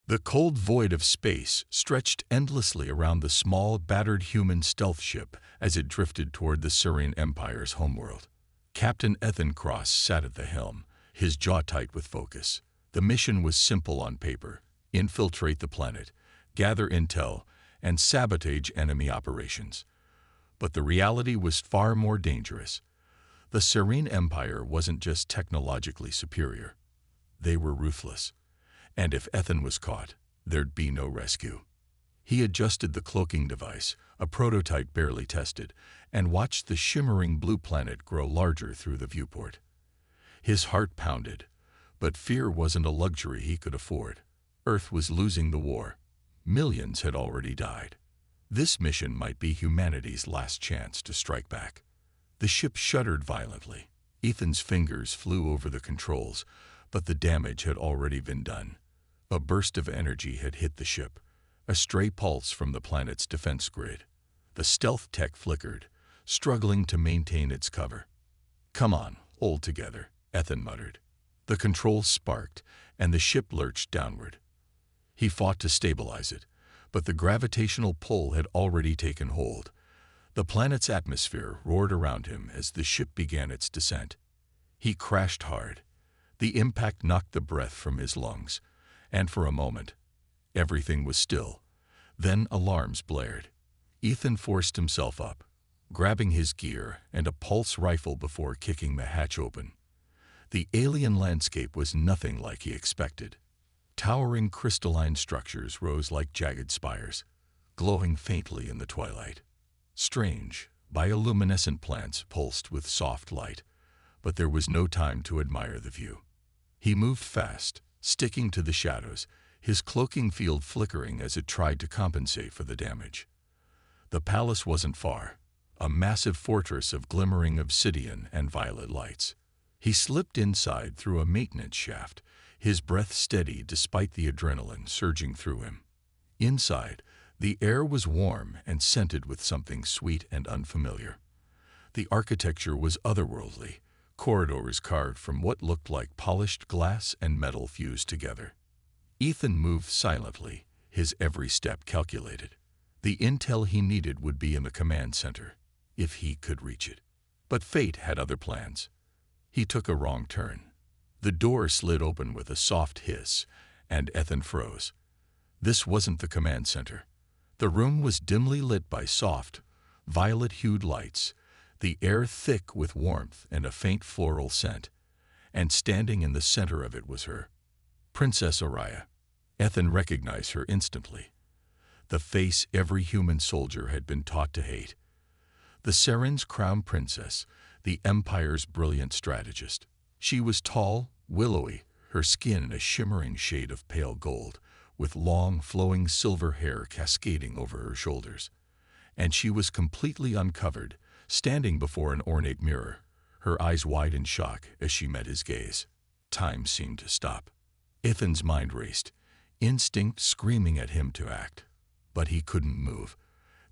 The cold void of space stretched endlessly around the small, battered human stealth ship as it drifted toward the Serene Empire's homeworld. Captain Ethan Cross sat at the helm, his jaw tight with focus. The mission was simple on paper: infiltrate the planet, gather intel, and sabotage enemy operations. But the reality was far more dangerous. The Serene Empire wasn't just technologically superior. They were ruthless. And if Ethan was caught, there'd be no rescue. He adjusted the cloaking device, a prototype barely tested, and watched the shimmering blue planet grow larger through the viewport. His heart pounded, but fear wasn't a luxury he could afford. Earth was losing the war. Millions had already died. This mission might be humanity's last chance to strike back. The ship shuddered violently. Ethan's fingers flew over the controls, but the damage had already been done. A burst of energy had hit the ship, a stray pulse from the planet's defense grid. The stealth tech flickered, struggling to maintain its cover. "Come on, hold together," Ethan muttered. The controls sparked, and the ship lurched downward. He fought to stabilize it, but the gravitational pull had already taken hold. The planet's atmosphere roared around him as the ship began its descent. He crashed hard. The impact knocked the breath from his lungs, and for a moment, everything was still. Then alarms blared. Ethan forced himself up, grabbing his gear and a pulse rifle before kicking the hatch open. The alien landscape was nothing like he expected. Towering crystalline structures rose like jagged spires, glowing faintly in the twilight. Strange, bioluminescent plants pulsed with soft light, but there was no time to admire the view. He moved fast, sticking to the shadows, his cloaking field flickering as it tried to compensate for the damage. The palace wasn't far, a massive fortress of glimmering obsidian and violet lights. He slipped inside through a maintenance shaft, his breath steady despite the adrenaline surging through him. Inside, the air was warm and scented with something sweet and unfamiliar. The architecture was otherworldly, corridors carved from what looked like polished glass and metal fused together. Ethan moved silently, his every step calculated. The intel he needed would be in the command center, if he could reach it. But fate had other plans. He took a wrong turn. The door slid open with a soft hiss, and Ethan froze. This wasn't the command center. The room was dimly lit by soft, violet-hued lights, the air thick with warmth and a faint floral scent, and standing in the center of it was her, Princess Oriya. Ethan recognized her instantly. The face every human soldier had been taught to hate. The Seren's crown princess, the Empire's brilliant strategist. She was tall, willowy, her skin a shimmering shade of pale gold, with long, flowing silver hair cascading over her shoulders. And she was completely uncovered, standing before an ornate mirror, her eyes wide in shock as she met his gaze. Time seemed to stop. Ethan's mind raced, instinct screaming at him to act. But he couldn't move.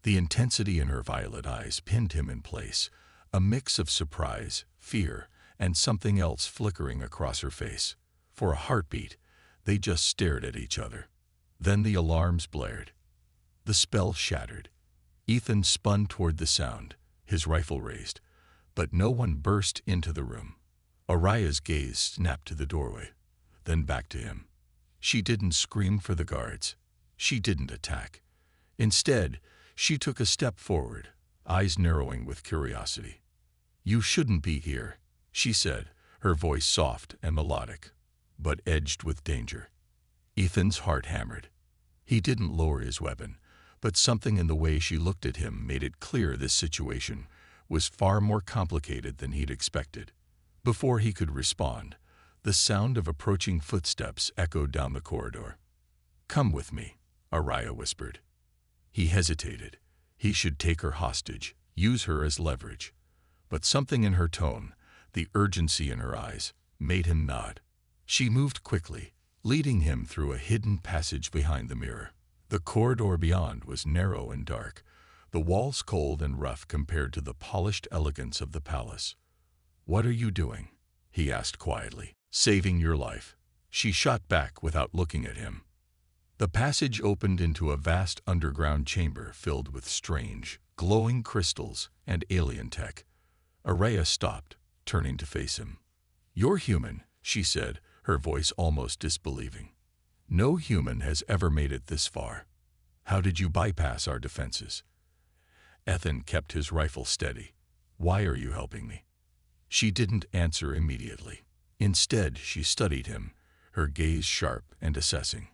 The intensity in her violet eyes pinned him in place, a mix of surprise, fear, and something else flickering across her face. For a heartbeat, they just stared at each other. Then the alarms blared. The spell shattered. Ethan spun toward the sound, his rifle raised, but no one burst into the room. Oriya's gaze snapped to the doorway, then back to him. She didn't scream for the guards. She didn't attack. Instead, she took a step forward, eyes narrowing with curiosity. "You shouldn't be here," she said, her voice soft and melodic, but edged with danger. Ethan's heart hammered. He didn't lower his weapon, but something in the way she looked at him made it clear this situation was far more complicated than he'd expected. Before he could respond, the sound of approaching footsteps echoed down the corridor. "Come with me," Oriya whispered. He hesitated. He should take her hostage, use her as leverage. But something in her tone, the urgency in her eyes, made him nod. She moved quickly, leading him through a hidden passage behind the mirror. The corridor beyond was narrow and dark, the walls cold and rough compared to the polished elegance of the palace. "What are you doing?" he asked quietly. "Saving your life," she shot back without looking at him. The passage opened into a vast underground chamber filled with strange, glowing crystals and alien tech. Araya stopped, turning to face him. "You're human," she said, her voice almost disbelieving. "No human has ever made it this far. How did you bypass our defenses?" Ethan kept his rifle steady. "Why are you helping me?" She didn't answer immediately. Instead, she studied him, her gaze sharp and assessing.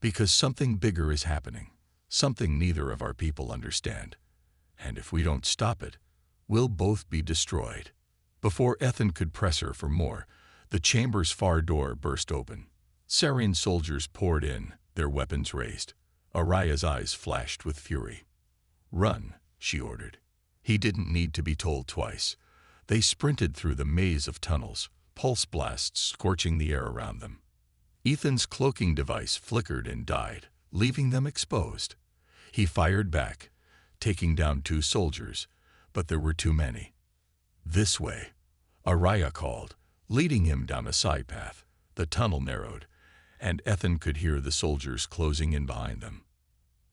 "Because something bigger is happening, something neither of our people understand. And if we don't stop it, we'll both be destroyed." Before Ethan could press her for more, the chamber's far door burst open. Sarian soldiers poured in, their weapons raised. Araya's eyes flashed with fury. "Run," she ordered. He didn't need to be told twice. They sprinted through the maze of tunnels, pulse blasts scorching the air around them. Ethan's cloaking device flickered and died, leaving them exposed. He fired back, taking down 2 soldiers, but there were too many. "This way," Araya called, leading him down a side path. The tunnel narrowed, and Ethan could hear the soldiers closing in behind them.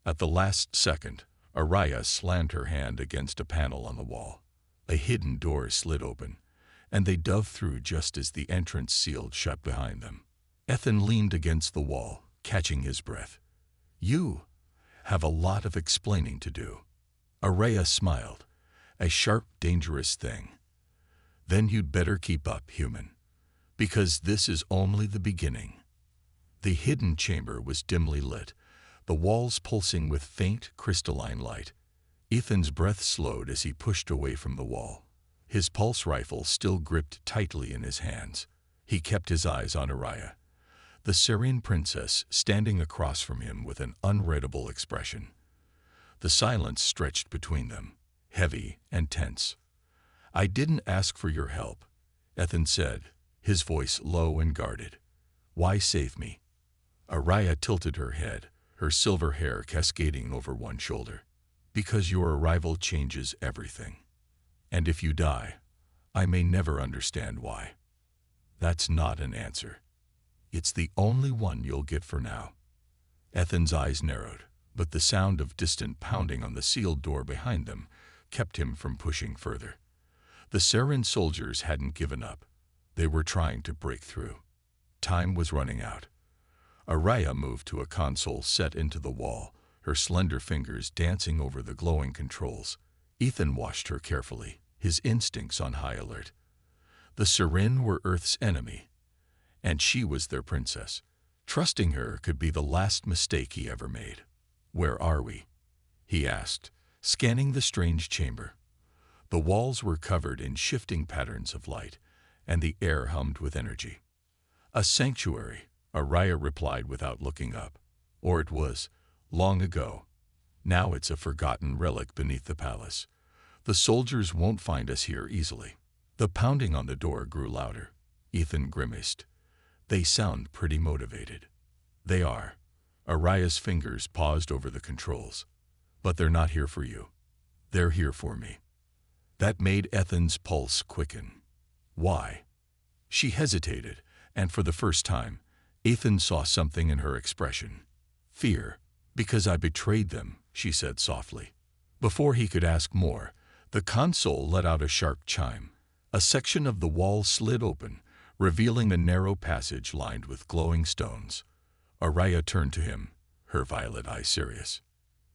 At the last second, Araya slammed her hand against a panel on the wall. A hidden door slid open, and they dove through just as the entrance sealed shut behind them. Ethan leaned against the wall, catching his breath. "You have a lot of explaining to do." Araya smiled. "A sharp, dangerous thing. Then you'd better keep up, human, because this is only the beginning." The hidden chamber was dimly lit, the walls pulsing with faint, crystalline light. Ethan's breath slowed as he pushed away from the wall. His pulse rifle still gripped tightly in his hands. He kept his eyes on Araya, the Syrian princess standing across from him with an unreadable expression. The silence stretched between them, heavy and tense. "I didn't ask for your help," Ethan said, his voice low and guarded. "Why save me?" Araya tilted her head, her silver hair cascading over one shoulder. "Because your arrival changes everything. And if you die, I may never understand why." "That's not an answer. It's the only one you'll get for now." Ethan's eyes narrowed, but the sound of distant pounding on the sealed door behind them kept him from pushing further. The Saren soldiers hadn't given up. They were trying to break through. Time was running out. Araya moved to a console set into the wall, her slender fingers dancing over the glowing controls. Ethan watched her carefully, his instincts on high alert. The Saren were Earth's enemy, and she was their princess. Trusting her could be the last mistake he ever made. "Where are we?" he asked, scanning the strange chamber. The walls were covered in shifting patterns of light, and the air hummed with energy. "A sanctuary," Araya replied without looking up. "Or it was, long ago. Now it's a forgotten relic beneath the palace. The soldiers won't find us here easily." The pounding on the door grew louder. Ethan grimaced. "They sound pretty motivated." "They are." Araya's fingers paused over the controls. "But they're not here for you. They're here for me." That made Ethan's pulse quicken. "Why?" She hesitated, and for the first time, Ethan saw something in her expression. "Fear. Because I betrayed them," she said softly. Before he could ask more, the console let out a sharp chime. A section of the wall slid open, revealing a narrow passage lined with glowing stones. Araya turned to him, her violet eyes serious.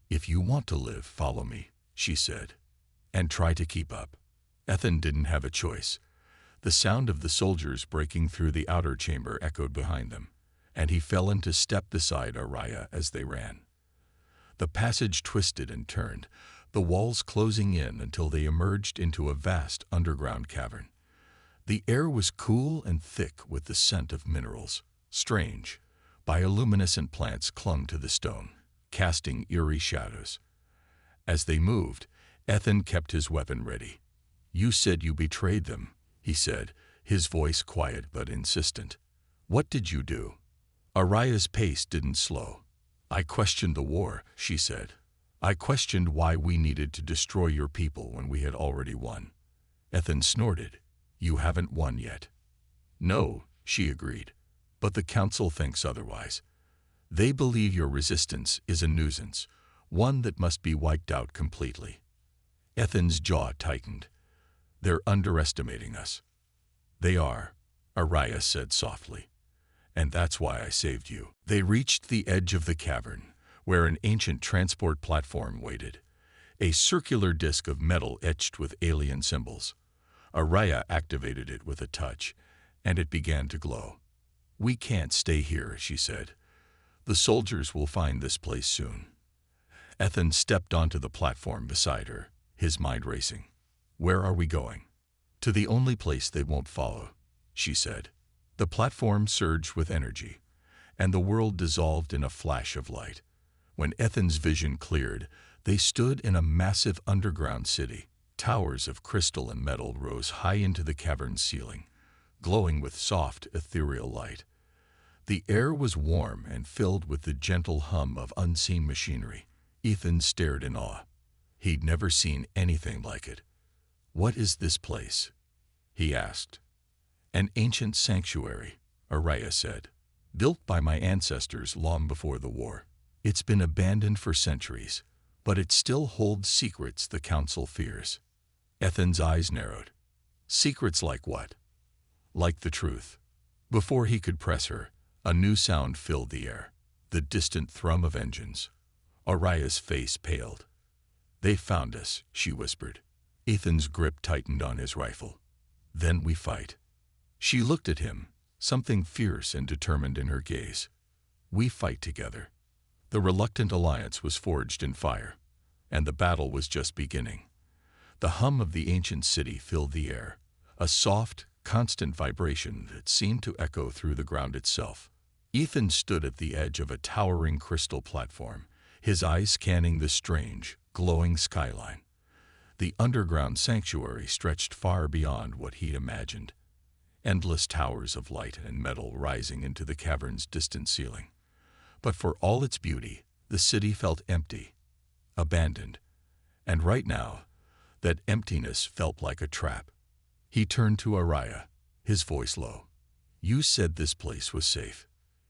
"If you want to live, follow me," she said, "and try to keep up." Ethan didn't have a choice. The sound of the soldiers breaking through the outer chamber echoed behind them, and he fell into step beside Araya as they ran. The passage twisted and turned, the walls closing in until they emerged into a vast underground cavern. The air was cool and thick with the scent of minerals. Strange, bioluminescent plants clung to the stone, casting eerie shadows. As they moved, Ethan kept his weapon ready. "You said you betrayed them," he said, his voice quiet but insistent. "What did you do?" Araya's pace didn't slow. "I questioned the war," she said. "I questioned why we needed to destroy your people when we had already won." Ethan snorted. "You haven't won yet." "No," she agreed, "but the council thinks otherwise." They believe your resistance is a nuisance, one that must be wiped out completely. Ethan's jaw tightened. They're underestimating us. They are, Araya said softly. And that's why I saved you. They reached the edge of the cavern, where an ancient transport platform waited, a circular disk of metal etched with alien symbols. Araya activated it with a touch, and it began to glow. We can't stay here, she said. The soldiers will find this place soon. Ethan stepped onto the platform beside her, his mind racing. Where are we going? To the only place they won't follow, she said. The platform surged with energy, and the world dissolved in a flash of light. When Ethan's vision cleared, they stood in a massive underground city. Towers of crystal and metal rose high into the cavern's ceiling, glowing with soft, ethereal light. The air was warm and filled with the gentle hum of unseen machinery. Ethan stared in awe. He'd never seen anything like it. What is this place? He asked. An ancient sanctuary, Araya said, built by my ancestors long before the war. It's been abandoned for centuries, but it still holds secrets the Council fears. Ethan's eyes narrowed. Secrets like what? Like the truth. Before he could press her, a new sound filled the air, the distant thrum of engines. Araya's face paled. They found us, she whispered. Ethan's grip tightened on his rifle. Then we fight. She looked at him, something fierce and determined in her gaze. We fight together. The reluctant alliance was forged in fire, and the battle was just beginning. The hum of the ancient city filled the air, a soft, constant vibration that seemed to echo through the ground itself. Ethan stood at the edge of a towering crystal platform, his eyes scanning the strange, glowing skyline. The underground sanctuary stretched far beyond what he'd imagined, endless towers of light and metal rising into the cavern's distant ceiling. But for all its beauty, the city felt empty, abandoned, and right now, that emptiness felt like a trap. He turned to Araya, his voice low. You said this place was safe.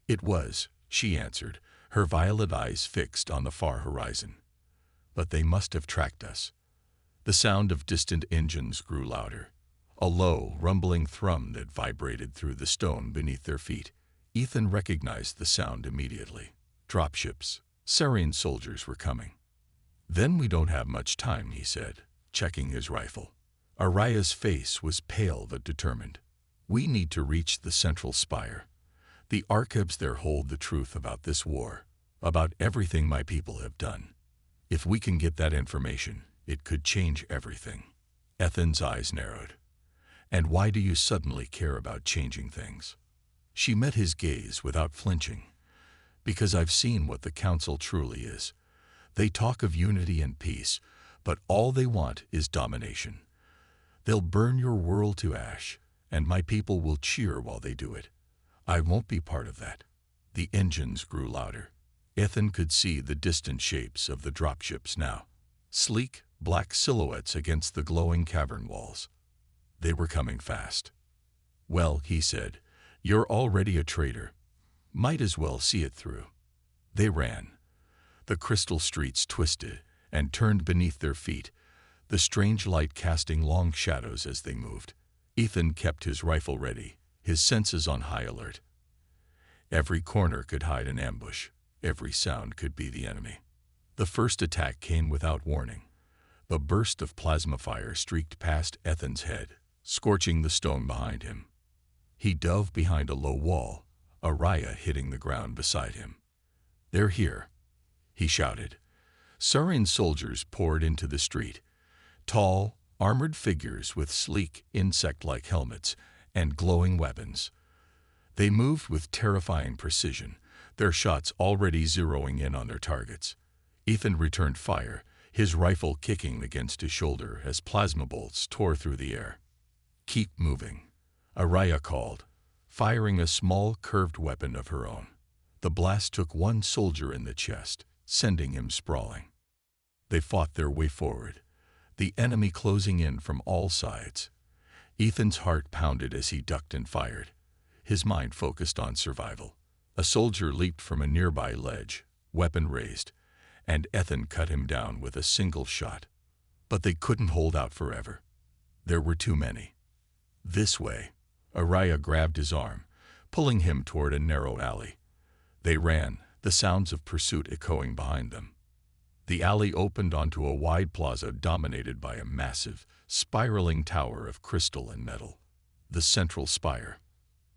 It was, she answered, her violet eyes fixed on the far horizon. But they must have tracked us. The sound of distant engines grew louder, a low, rumbling thrum that vibrated through the stone beneath their feet. Ethan recognized the sound immediately. Dropships, Sarian soldiers were coming. Then we don't have much time, he said, checking his rifle. Araya's face was pale but determined. We need to reach the central spire. The archives there hold the truth about this war, about everything my people have done. If we can get that information, it could change everything. Ethan's eyes narrowed. And why do you suddenly care about changing things? She met his gaze without flinching. Because I've seen what the Council truly is. They talk of unity and peace, but all they want is domination. They'll burn your world to ash, and my people will cheer while they do it. I won't be part of that. The engines grew louder. Ethan could see the distant shapes of the dropships now, sleek, black silhouettes against the glowing cavern walls. They were coming fast. Well, he said, you're already a traitor. Might as well see it through. They ran. The crystal streets twisted and turned beneath their feet, the strange light casting long shadows as they moved. Ethan kept his rifle ready, his senses on high alert. Every corner could hide an ambush. Every sound could be the enemy. The first attack came without warning. The burst of plasma fire streaked past Ethan's head, scorching the stone behind him. He dove behind a low wall, Araya hitting the ground beside him. They're here, he shouted. Sarian soldiers poured into the street, tall, armored figures with sleek, insect-like helmets and glowing weapons. They moved with terrifying precision, their shots already zeroing in on their targets. Ethan returned fire, his rifle kicking against his shoulder as plasma bolts tore through the air. Keep moving, Araya called, firing a small curved weapon of her own. The blast took one soldier in the chest, sending him sprawling. They fought their way forward, the enemy closing in from all sides. Ethan's heart pounded as he ducked and fired, his mind focused on survival. A soldier leaped from a nearby ledge, weapon raised, and Ethan cut him down with a single shot. But they couldn't hold out forever. There were too many. This way. Araya grabbed his arm, pulling him toward a narrow alley. They ran, the sounds of pursuit echoing behind them. The alley opened onto a wide plaza dominated by a massive, spiraling tower of crystal and metal. The central spire.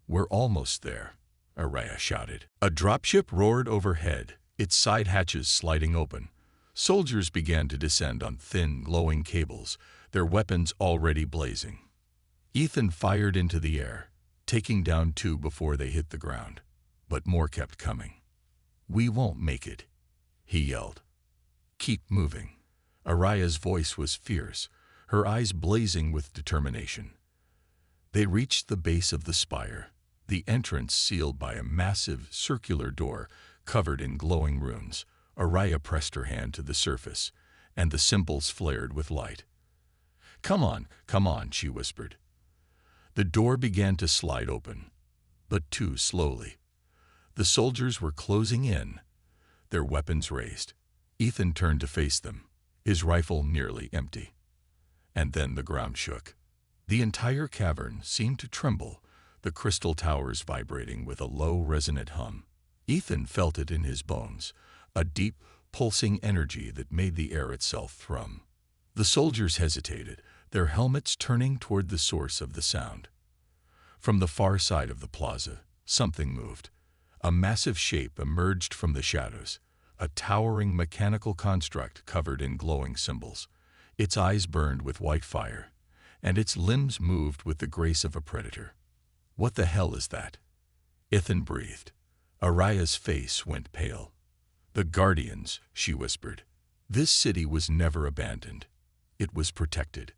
"We're almost there," Araya shouted. A dropship roared overhead, its side hatches sliding open. Soldiers began to descend on thin, glowing cables, their weapons already blazing. Ethan fired into the air, taking down 2 before they hit the ground. But more kept coming. "We won't make it," he yelled. "Keep moving." Araya's voice was fierce, her eyes blazing with determination. They reached the base of the spire, the entrance sealed by a massive, circular door covered in glowing runes. Araya pressed her hand to the surface, and the symbols flared with light. Come on," she whispered. The door began to slide open, but too slowly. The soldiers were closing in, their weapons raised. Ethan turned to face them, his rifle nearly empty. And then the ground shook. The entire cavern seemed to tremble, the crystal towers vibrating with a low, resonant hum. Ethan felt it in his bones, a deep, pulsing energy that made the air itself thrum. The soldiers hesitated, their helmets turning toward the source of the sound. From the far side of the plaza, something moved. A massive shape emerged from the shadows, a towering mechanical construct covered in glowing symbols. Its eyes burned with white fire, and its limbs moved with the grace of a predator. "What the hell is that?" Ethan breathed. Araya's face went pale. "The Guardians," she whispered. "This city was never abandoned. It was protected."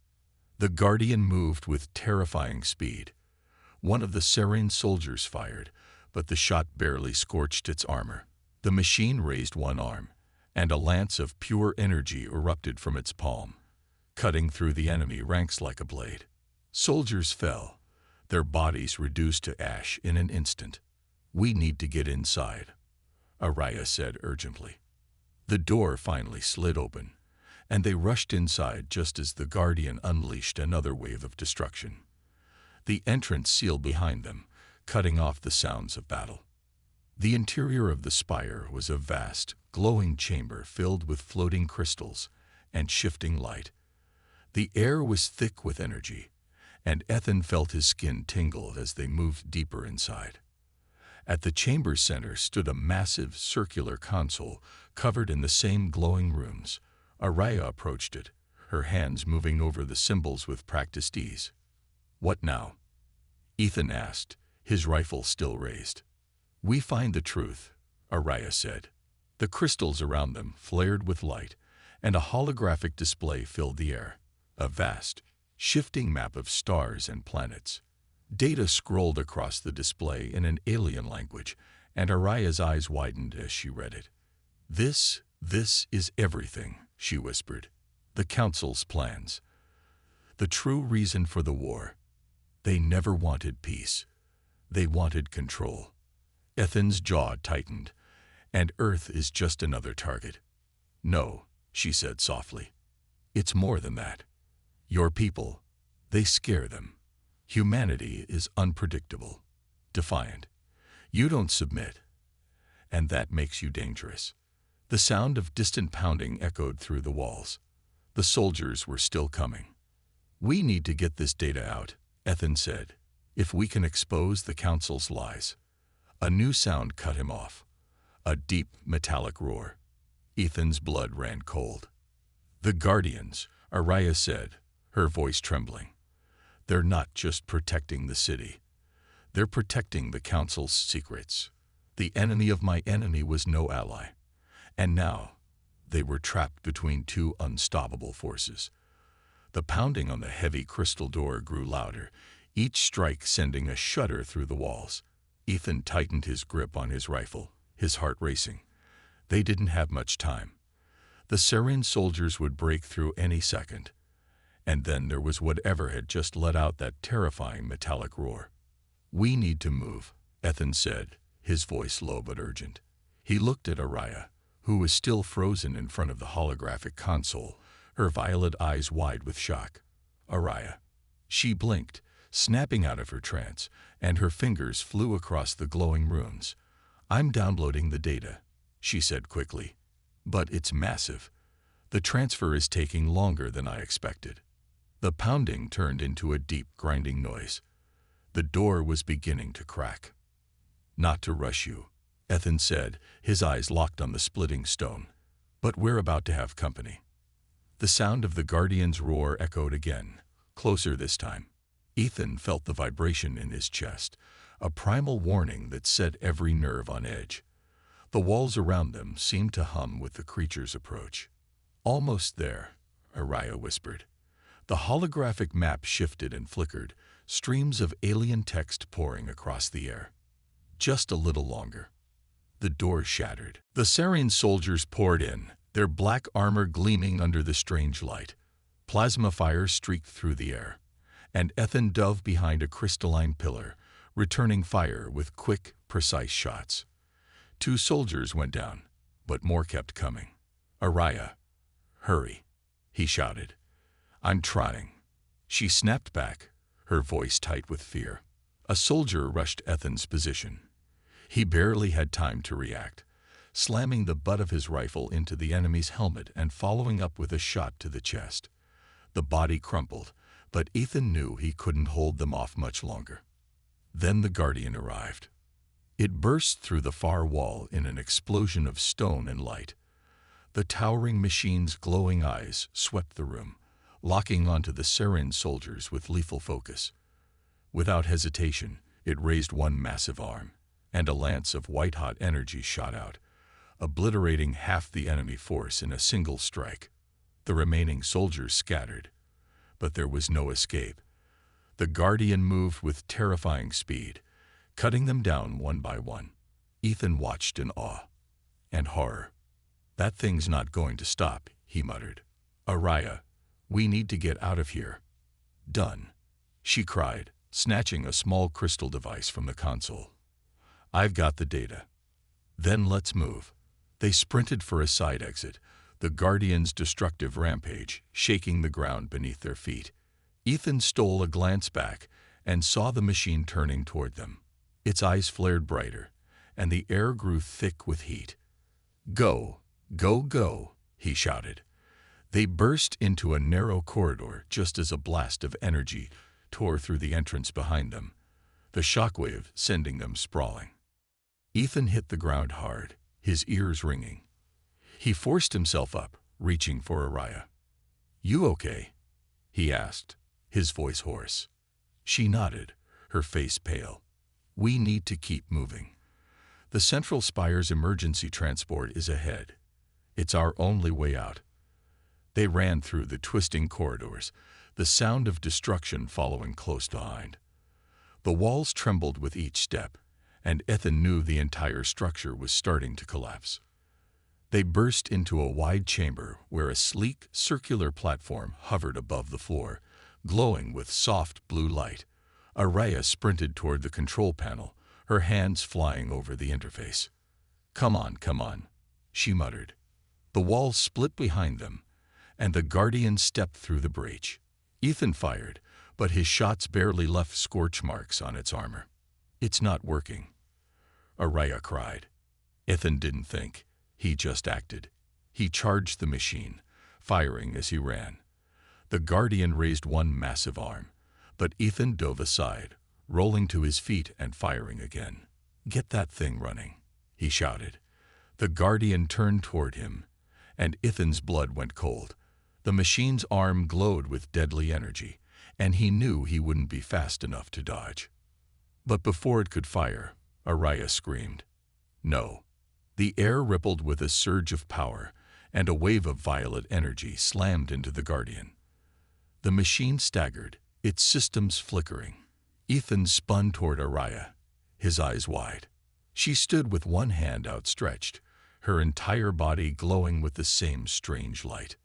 The Guardian moved with terrifying speed. One of the Serene soldiers fired, but the shot barely scorched its armor. The machine raised one arm, and a lance of pure energy erupted from its palm, cutting through the enemy ranks like a blade. Soldiers fell, their bodies reduced to ash in an instant. "We need to get inside," Araya said urgently. The door finally slid open, and they rushed inside just as the Guardian unleashed another wave of destruction. The entrance sealed behind them, cutting off the sounds of battle. The interior of the spire was a vast, glowing chamber filled with floating crystals and shifting light. The air was thick with energy, and Ethan felt his skin tingle as they moved deeper inside. At the chamber's center stood a massive, circular console covered in the same glowing runes. Araya approached it, her hands moving over the symbols with practiced ease. "What now?" Ethan asked, his rifle still raised. "We find the truth," Araya said. The crystals around them flared with light, and a holographic display filled the air. A vast, shifting map of stars and planets. Data scrolled across the display in an alien language, and Araya's eyes widened as she read it. This is everything," she whispered. "The Council's plans. The true reason for the war. They never wanted peace. They wanted control." Ethan's jaw tightened, "And Earth is just another target." "No," she said softly. "It's more than that. Your people, they scare them. Humanity is unpredictable, defiant. You don't submit, and that makes you dangerous." The sound of distant pounding echoed through the walls. The soldiers were still coming. "We need to get this data out," Ethan said, "if we can expose the Council's lies." A new sound cut him off. A deep, metallic roar. Ethan's blood ran cold. "The Guardians," Araya said, her voice trembling. "They're not just protecting the city. They're protecting the Council's secrets. The enemy of my enemy was no ally. And now, they were trapped between 2 unstoppable forces." The pounding on the heavy crystal door grew louder, each strike sending a shudder through the walls. Ethan tightened his grip on his rifle, his heart racing. They didn't have much time. The Serene soldiers would break through any second. And then there was whatever had just let out that terrifying metallic roar. "We need to move," Ethan said, his voice low but urgent. He looked at Araya, who was still frozen in front of the holographic console, her violet eyes wide with shock. Araya. She blinked, snapping out of her trance, and her fingers flew across the glowing runes. "I'm downloading the data," she said quickly. "But it's massive. The transfer is taking longer than I expected." The pounding turned into a deep, grinding noise. The door was beginning to crack. "Not to rush you," Ethan said, his eyes locked on the splitting stone. "But we're about to have company." The sound of the Guardian's roar echoed again, closer this time. Ethan felt the vibration in his chest, a primal warning that set every nerve on edge. The walls around them seemed to hum with the creature's approach. "Almost there," Araya whispered. The holographic map shifted and flickered, streams of alien text pouring across the air. "Just a little longer." The door shattered. The Sarian soldiers poured in, their black armor gleaming under the strange light. Plasma fire streaked through the air, and Ethan dove behind a crystalline pillar, returning fire with quick, precise shots. 2 soldiers went down, but more kept coming. "Araya, hurry," he shouted. "I'm trying." She snapped back, her voice tight with fear. A soldier rushed Ethan's position. He barely had time to react, slamming the butt of his rifle into the enemy's helmet and following up with a shot to the chest. The body crumpled, but Ethan knew he couldn't hold them off much longer. Then the Guardian arrived. It burst through the far wall in an explosion of stone and light. The towering machine's glowing eyes swept the room, locking onto the Sarian soldiers with lethal focus. Without hesitation, it raised one massive arm, and a lance of white-hot energy shot out, obliterating half the enemy force in a single strike. The remaining soldiers scattered, but there was no escape. The Guardian moved with terrifying speed, cutting them down one by one. Ethan watched in awe and horror. "That thing's not going to stop," he muttered. "Araya, we need to get out of here." "Done," she cried, snatching a small crystal device from the console. "I've got the data." "Then let's move." They sprinted for a side exit, the Guardian's destructive rampage shaking the ground beneath their feet. Ethan stole a glance back and saw the machine turning toward them. Its eyes flared brighter, and the air grew thick with heat. "Go, go, go," he shouted. They burst into a narrow corridor just as a blast of energy tore through the entrance behind them, the shockwave sending them sprawling. Ethan hit the ground hard, his ears ringing. He forced himself up, reaching for Araya. "You okay?" he asked, his voice hoarse. She nodded, her face pale. "We need to keep moving. The Central Spire's emergency transport is ahead. It's our only way out." They ran through the twisting corridors, the sound of destruction following close behind. The walls trembled with each step, and Ethan knew the entire structure was starting to collapse. They burst into a wide chamber where a sleek, circular platform hovered above the floor, glowing with soft blue light. Araya sprinted toward the control panel, her hands flying over the interface. Come on," she muttered. The walls split behind them, and the Guardian stepped through the breach. Ethan fired, but his shots barely left scorch marks on its armor. "It's not working," Araya cried. Ethan didn't think. He just acted. He charged the machine, firing as he ran. The Guardian raised one massive arm, but Ethan dove aside, rolling to his feet and firing again. "Get that thing running," he shouted. The Guardian turned toward him, and Ethan's blood went cold. The machine's arm glowed with deadly energy, and he knew he wouldn't be fast enough to dodge. But before it could fire, Araya screamed. "No." The air rippled with a surge of power, and a wave of violet energy slammed into the Guardian. The machine staggered, its systems flickering. Ethan spun toward Araya, his eyes wide. She stood with one hand outstretched, her entire body glowing with the same strange light.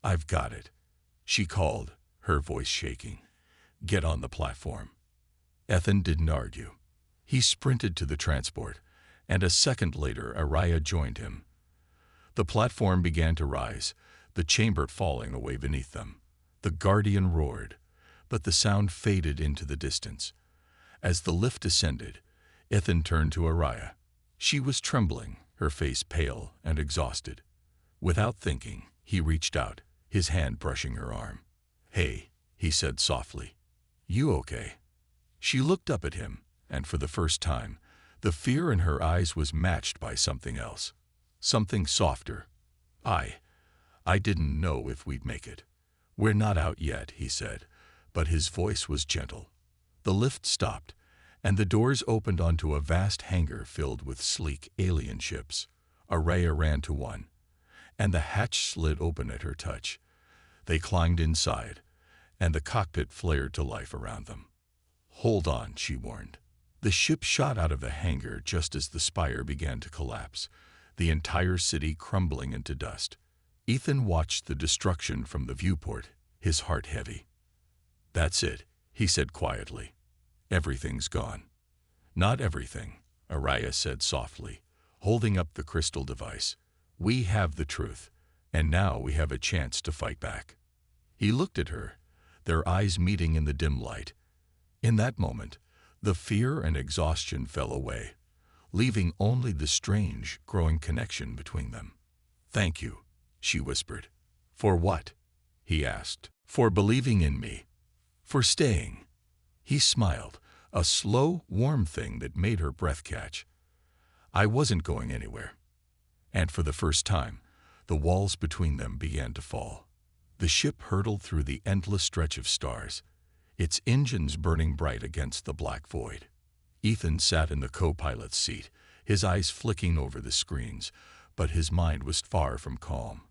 "I've got it," she called, her voice shaking. "Get on the platform." Ethan didn't argue. He sprinted to the transport, and a second later Araya joined him. The platform began to rise, the chamber falling away beneath them. The Guardian roared, but the sound faded into the distance. As the lift descended, Ethan turned to Araya. She was trembling, her face pale and exhausted. Without thinking, he reached out, his hand brushing her arm. "Hey," he said softly. "You okay?" She looked up at him, and for the first time, the fear in her eyes was matched by something else. Something softer. I didn't know if we'd make it." "We're not out yet," he said, but his voice was gentle. The lift stopped, and the doors opened onto a vast hangar filled with sleek alien ships. Araya ran to one, and the hatch slid open at her touch. They climbed inside, and the cockpit flared to life around them. "Hold on," she warned. The ship shot out of the hangar just as the spire began to collapse, the entire city crumbling into dust. Ethan watched the destruction from the viewport, his heart heavy. "That's it," he said quietly. "Everything's gone." "Not everything," Araya said softly, holding up the crystal device. "We have the truth, and now we have a chance to fight back." He looked at her, their eyes meeting in the dim light. In that moment, the fear and exhaustion fell away, leaving only the strange, growing connection between them. "Thank you," she whispered. "For what?" he asked. "For believing in me. For staying." He smiled, a slow, warm thing that made her breath catch. "I wasn't going anywhere." And for the first time, the walls between them began to fall. The ship hurtled through the endless stretch of stars, its engines burning bright against the black void. Ethan sat in the co-pilot's seat, his eyes flicking over the screens, but his mind was far from calm.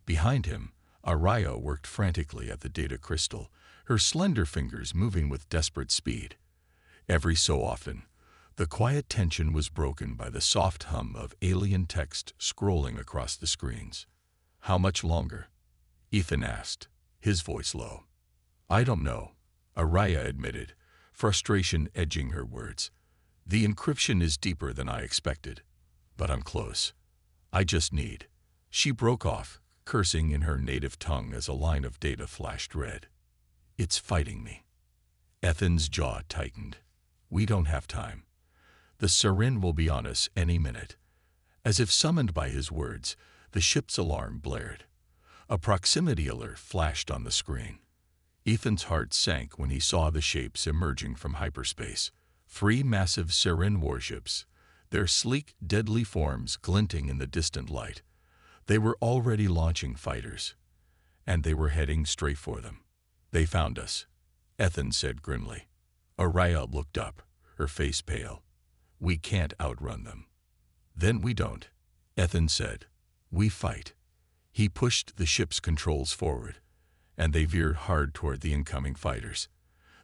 Behind him, Araya worked frantically at the data crystal, her slender fingers moving with desperate speed. Every so often, the quiet tension was broken by the soft hum of alien text scrolling across the screens. "How much longer?" Ethan asked, his voice low. "I don't know," Araya admitted, frustration edging her words. "The encryption is deeper than I expected, but I'm close. I just need—" She broke off, cursing in her native tongue as a line of data flashed red. "It's fighting me." Ethan's jaw tightened. "We don't have time. The Siren will be on us any minute." As if summoned by his words, the ship's alarm blared. A proximity alert flashed on the screen. Ethan's heart sank when he saw the shapes emerging from hyperspace. 3 massive Siren warships, their sleek, deadly forms glinting in the distant light. They were already launching fighters, and they were heading straight for them. "They found us," Ethan said grimly. Araya looked up, her face pale. "We can't outrun them." "Then we don't," Ethan said. "We fight." He pushed the ship's controls forward, and they veered hard toward the incoming fighters.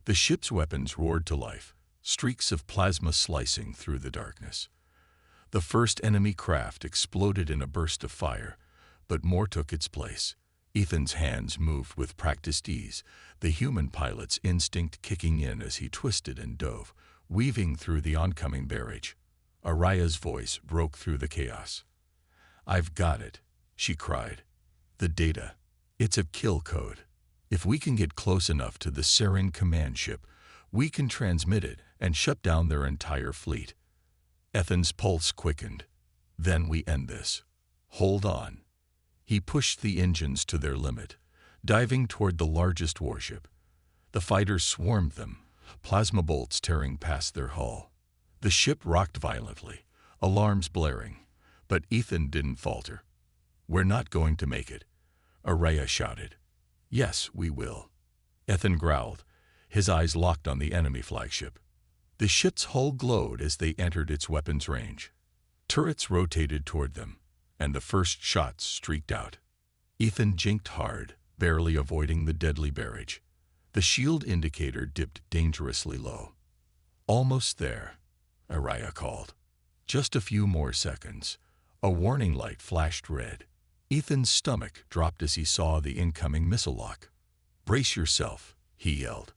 The ship's weapons roared to life, streaks of plasma slicing through the darkness. The first enemy craft exploded in a burst of fire, but more took its place. Ethan's hands moved with practiced ease, the human pilot's instinct kicking in as he twisted and dove, weaving through the oncoming barrage. Araya's voice broke through the chaos. "I've got it," she cried. "The data. It's a kill code. If we can get close enough to the Siren command ship, we can transmit it and shut down their entire fleet." Ethan's pulse quickened. "Then we end this. Hold on." He pushed the engines to their limit, diving toward the largest warship. The fighters swarmed them, plasma bolts tearing past their hull. The ship rocked violently, alarms blaring, but Ethan didn't falter. "We're not going to make it," Araya shouted. "Yes, we will," Ethan growled, his eyes locked on the enemy flagship. The ship's hull glowed as they entered its weapons range. Turrets rotated toward them, and the first shots streaked out. Ethan jinked hard, barely avoiding the deadly barrage. The shield indicator dipped dangerously low. "Almost there," Araya called. "Just a few more seconds." A warning light flashed red. Ethan's stomach dropped as he saw the incoming missile lock. "Brace yourself," he yelled.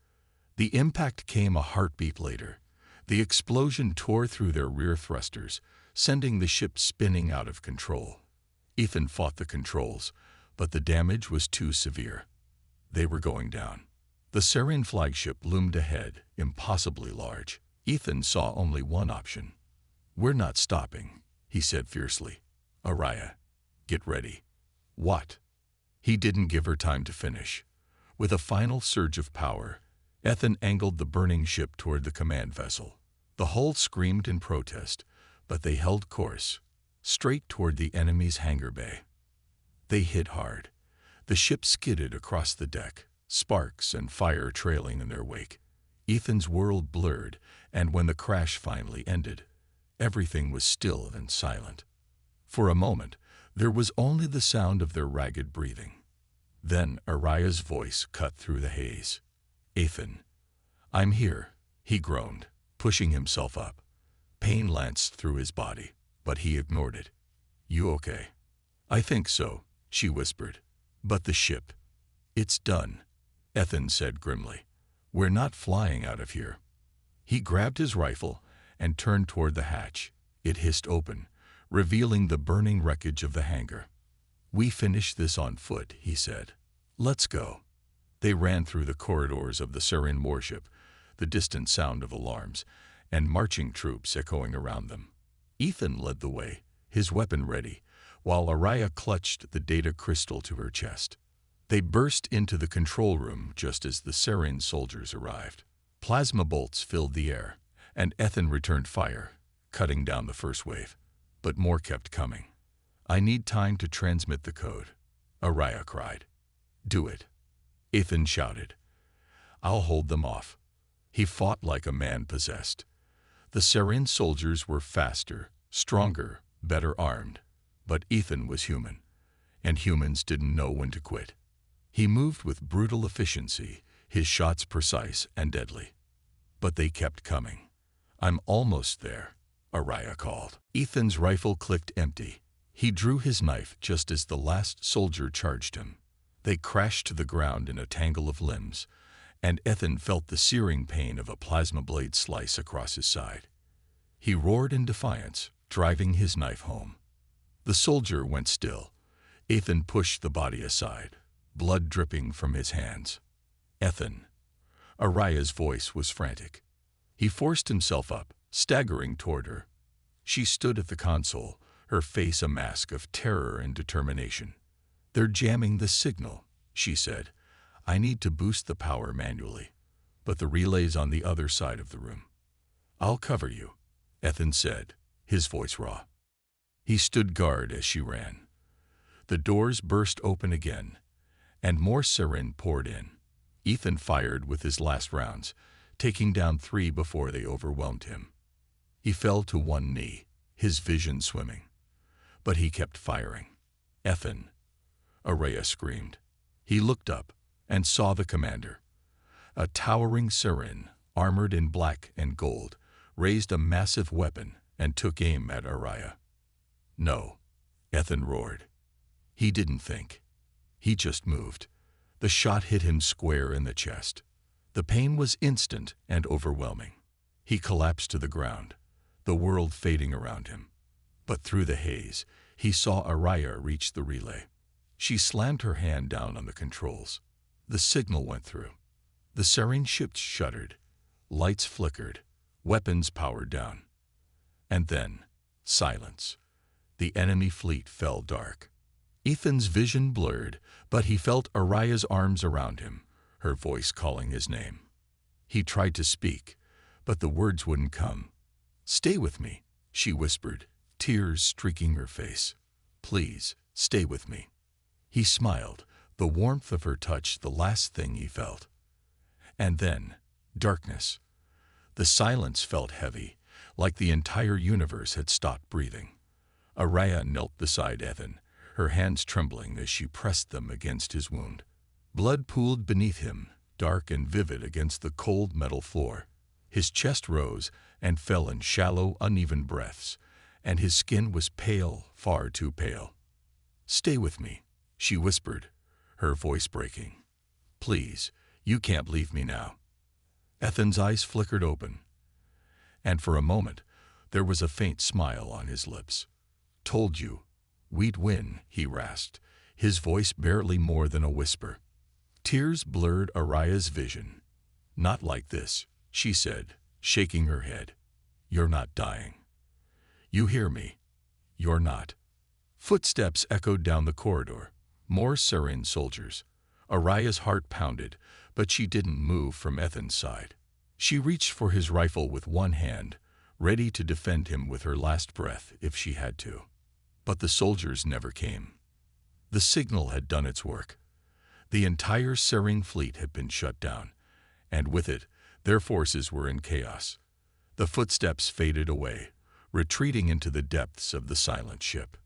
The impact came a heartbeat later. The explosion tore through their rear thrusters, sending the ship spinning out of control. Ethan fought the controls, but the damage was too severe. They were going down. The Sarin flagship loomed ahead, impossibly large. Ethan saw only one option. "We're not stopping," he said fiercely. "Araya, get ready." "What?" He didn't give her time to finish. With a final surge of power, Ethan angled the burning ship toward the command vessel. The hull screamed in protest, but they held course, straight toward the enemy's hangar bay. They hit hard. The ship skidded across the deck, sparks and fire trailing in their wake. Ethan's world blurred, and when the crash finally ended, everything was still and silent. For a moment, there was only the sound of their ragged breathing. Then Araya's voice cut through the haze. "Ethan, I'm here," he groaned, pushing himself up. Pain lanced through his body, but he ignored it. "You okay?" "I think so," she whispered. "But the ship?" "It's done," Ethan said grimly. "We're not flying out of here." He grabbed his rifle and turned toward the hatch. It hissed open, revealing the burning wreckage of the hangar. "We finish this on foot," he said. "Let's go." They ran through the corridors of the Sarin warship, the distant sound of alarms, and marching troops echoing around them. Ethan led the way, his weapon ready, while Araya clutched the data crystal to her chest. They burst into the control room just as the Sarin soldiers arrived. Plasma bolts filled the air, and Ethan returned fire, cutting down the first wave. But more kept coming. "I need time to transmit the code," Araya cried. "Do it," Ethan shouted. "I'll hold them off." He fought like a man possessed. The Sarin soldiers were faster, stronger, better armed. But Ethan was human, and humans didn't know when to quit. He moved with brutal efficiency, his shots precise and deadly. But they kept coming. "I'm almost there," Araya called. Ethan's rifle clicked empty. He drew his knife just as the last soldier charged him. They crashed to the ground in a tangle of limbs, and Ethan felt the searing pain of a plasma blade slice across his side. He roared in defiance, driving his knife home. The soldier went still. Ethan pushed the body aside, blood dripping from his hands. "Ethan." Araya's voice was frantic. He forced himself up, staggering toward her. She stood at the console, her face a mask of terror and determination. "They're jamming the signal," she said. "I need to boost the power manually, but the relay's on the other side of the room." "I'll cover you," Ethan said, his voice raw. He stood guard as she ran. The doors burst open again, and more Sarin poured in. Ethan fired with his last rounds, taking down 3 before they overwhelmed him. He fell to one knee, his vision swimming. But he kept firing. "Ethan," Araya screamed. He looked up and saw the commander. A towering Sarin, armored in black and gold, raised a massive weapon and took aim at Araya. "No," Ethan roared. He didn't think. He just moved. The shot hit him square in the chest. The pain was instant and overwhelming. He collapsed to the ground, the world fading around him. But through the haze, he saw Araya reach the relay. She slammed her hand down on the controls. The signal went through. The Sarin ships shuddered. Lights flickered. Weapons powered down. And then, silence. The enemy fleet fell dark. Ethan's vision blurred, but he felt Araya's arms around him, her voice calling his name. He tried to speak, but the words wouldn't come. "Stay with me," she whispered, tears streaking her face. "Please, stay with me." He smiled, the warmth of her touch the last thing he felt. And then, darkness. The silence felt heavy, like the entire universe had stopped breathing. Araya knelt beside Ethan, her hands trembling as she pressed them against his wound. Blood pooled beneath him, dark and vivid against the cold metal floor. His chest rose and fell in shallow, uneven breaths, and his skin was pale, far too pale. "Stay with me," she whispered, her voice breaking. "Please, you can't leave me now." Ethan's eyes flickered open, and for a moment, There was a faint smile on his lips. "Told you. We'd win," he rasped, his voice barely more than a whisper. Tears blurred Araya's vision. "Not like this," she said, shaking her head. "You're not dying. You hear me? You're not." Footsteps echoed down the corridor. More Syrian soldiers. Araya's heart pounded, but she didn't move from Ethan's side. She reached for his rifle with one hand, ready to defend him with her last breath if she had to. But the soldiers never came. The signal had done its work. The entire Syrian fleet had been shut down, and with it, their forces were in chaos. The footsteps faded away, retreating into the depths of the silent ship.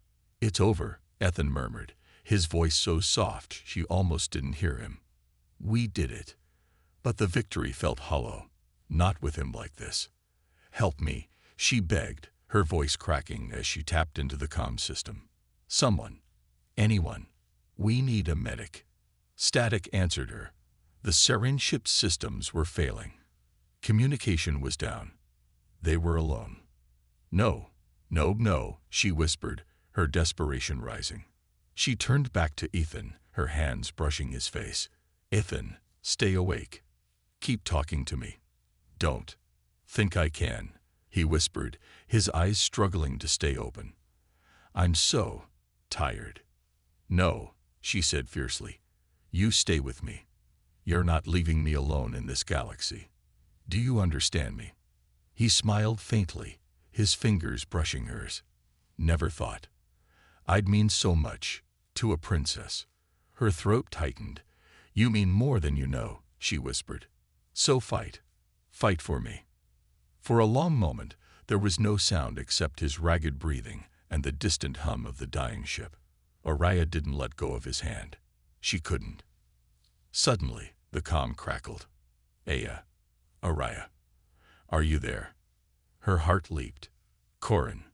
"It's over," Ethan murmured, his voice so soft she almost didn't hear him. "We did it." But the victory felt hollow. Not with him like this. "Help me," she begged, her voice cracking as she tapped into the comm system. "Someone. Anyone. We need a medic." Static answered her. The Syrian ship's systems were failing. Communication was down. They were alone. "No, no, no," she whispered, her desperation rising. She turned back to Ethan, her hands brushing his face. "Ethan, stay awake. Keep talking to me." "Don't think I can," he whispered, his eyes struggling to stay open. "I'm so tired." "No," she said fiercely. "You stay with me. You're not leaving me alone in this galaxy. Do you understand me?" He smiled faintly, his fingers brushing hers. "Never thought I'd mean so much to a princess." Her throat tightened. "You mean more than you know," she whispered. "So fight. Fight for me." For a long moment, there was no sound except his ragged breathing and the distant hum of the dying ship. Araya didn't let go of his hand. She couldn't. Suddenly, the comm crackled. "Aya. Araya. Are you there?" Her heart leaped. "Corin.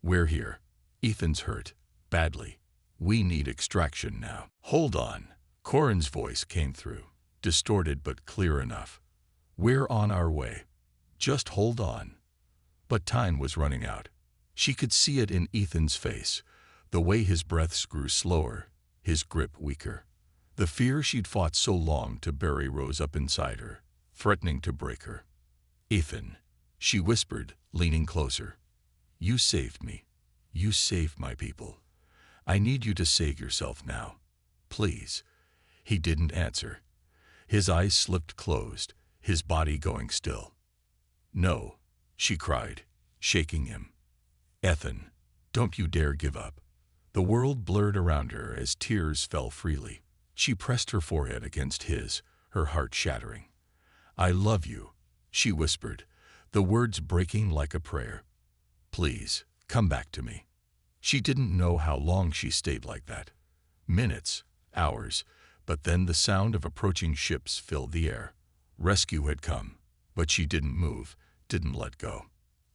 We're here. Ethan's hurt. Badly. We need extraction now." "Hold on." Corin's voice came through, distorted but clear enough. "We're on our way. Just hold on." But time was running out. She could see it in Ethan's face, the way his breaths grew slower, his grip weaker. The fear she'd fought so long to bury rose up inside her, threatening to break her. "Ethan," she whispered, leaning closer. "You saved me. You saved my people. I need you to save yourself now. Please." He didn't answer. His eyes slipped closed, his body going still. "No," she cried, shaking him. "Ethan, don't you dare give up." The world blurred around her as tears fell freely. She pressed her forehead against his, her heart shattering. "I love you," she whispered, the words breaking like a prayer. "Please, come back to me." She didn't know how long she stayed like that. Minutes, hours, but then the sound of approaching ships filled the air. Rescue had come, but she didn't move, didn't let go.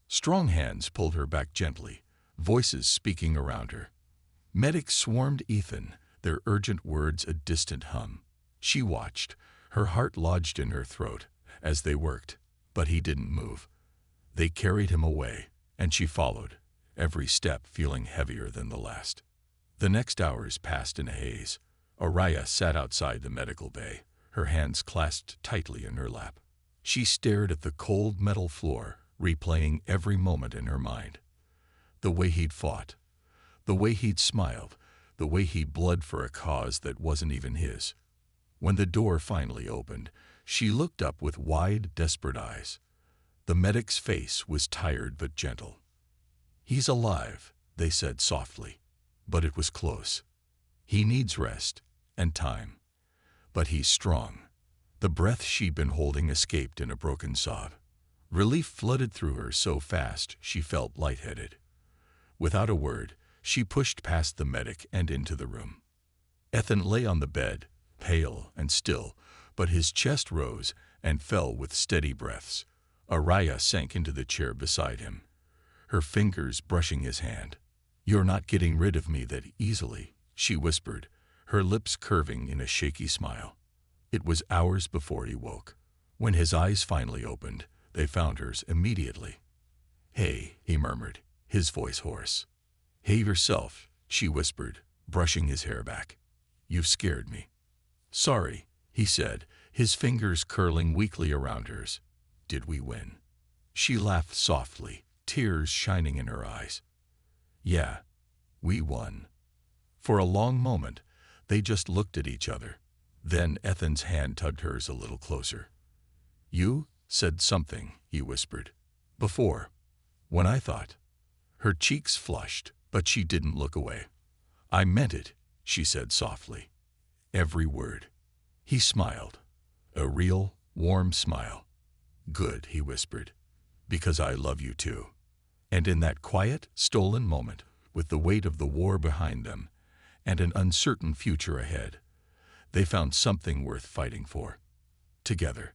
Strong hands pulled her back gently, voices speaking around her. Medics swarmed Ethan, their urgent words a distant hum. She watched, her heart lodged in her throat, as they worked, but he didn't move. They carried him away, and she followed, every step feeling heavier than the last. The next hours passed in a haze. Araya sat outside the medical bay, her hands clasped tightly in her lap. She stared at the cold metal floor, replaying every moment in her mind. The way he'd fought, the way he'd smiled, the way he'd bled for a cause that wasn't even his. When the door finally opened, she looked up with wide, desperate eyes. The medic's face was tired but gentle. "He's alive," they said softly, but it was close. "He needs rest and time, but he's strong." The breath she'd been holding escaped in a broken sob. Relief flooded through her so fast she felt lightheaded. Without a word, she pushed past the medic and into the room. Ethan lay on the bed, pale and still, but his chest rose and fell with steady breaths. Araya sank into the chair beside him, her fingers brushing his hand. "You're not getting rid of me that easily," she whispered, her lips curving in a shaky smile. It was hours before he woke. When his eyes finally opened, they found hers immediately. "Hey," he murmured, his voice hoarse. "Hey yourself," she whispered, brushing his hair back. "You've scared me." "Sorry," he said, his fingers curling weakly around hers. "Did we win?" She laughed softly, tears shining in her eyes. "Yeah, we won." For a long moment, they just looked at each other. Then Ethan's hand tugged hers a little closer. "You said something," he whispered. "Before, when I thought." Her cheeks flushed, but she didn't look away. "I meant it," she said softly. "Every word." He smiled. A real, warm smile. "Good," he whispered, "because I love you too." And in that quiet, stolen moment, with the weight of the war behind them and an uncertain future ahead, they found something worth fighting for. Together.